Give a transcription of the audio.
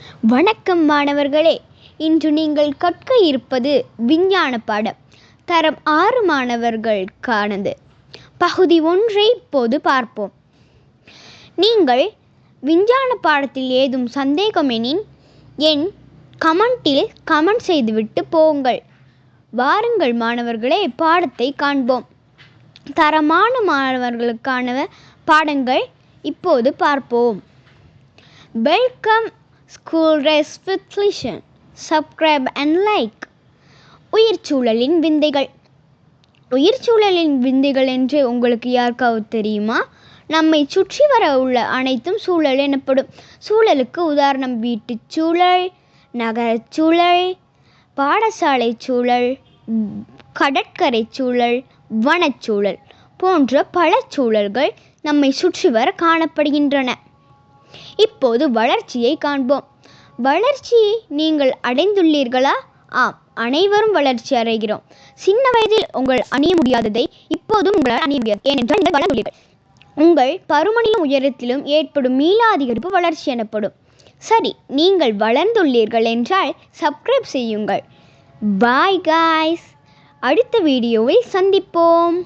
வணக்கம் மாணவர்களே, இன்று நீங்கள் கற்க இருப்பது விஞ்ஞான பாடம் தரம் 6 மாணவர்களுக்கானது. பகுதி 1 இப்போது பார்ப்போம். நீங்கள் விஞ்ஞான பாடத்தில் ஏதும் சந்தேகமெனின் என் கமெண்டில் கமெண்ட் செய்துவிட்டு போங்கள். வாருங்கள் மாணவர்களே, பாடத்தை காண்போம். தரமான மாணவர்களுக்கான பாடங்கள் இப்போது பார்ப்போம். Welcome School Race with Listen. Subscribe and like. உயிர்ச்சூழலின் விந்தைகள். உயிர்ச்சூழலின் விந்தைகள் என்று உங்களுக்கு யாருக்காவது தெரியுமா? நம்மை சுற்றி வர உள்ள அனைத்தும் சூழல் எனப்படும். சூழலுக்கு உதாரணம் வீட்டுச் சூழல், நகரச் சூழல், பாடசாலை சூழல், கடற்கரை சூழல், வனச்சூழல் போன்ற பல சூழல்கள் நம்மை சுற்றி வர காணப்படுகின்றன. இப்போது வளர்ச்சியை காண்போம். வளர்ச்சியை நீங்கள் அடைந்துள்ளீர்களா? ஆம், அனைவரும் வளர்ச்சி அடைகிறோம். சின்ன வயதில் உங்கள் அணிய முடியாததை இப்போதும் உங்களால் அணிய முடியாது, ஏனென்றால் நீங்கள் வளர்ந்துள்ளீர்கள். உங்கள் பருமனிலும் உயரத்திலும் ஏற்படும் மீள அதிகரிப்பு வளர்ச்சி எனப்படும். சரி, நீங்கள் வளர்ந்துள்ளீர்கள் என்றால் சப்ஸ்கிரைப் செய்யுங்கள். பாய் காய்ஸ், அடுத்த வீடியோவில் சந்திப்போம்.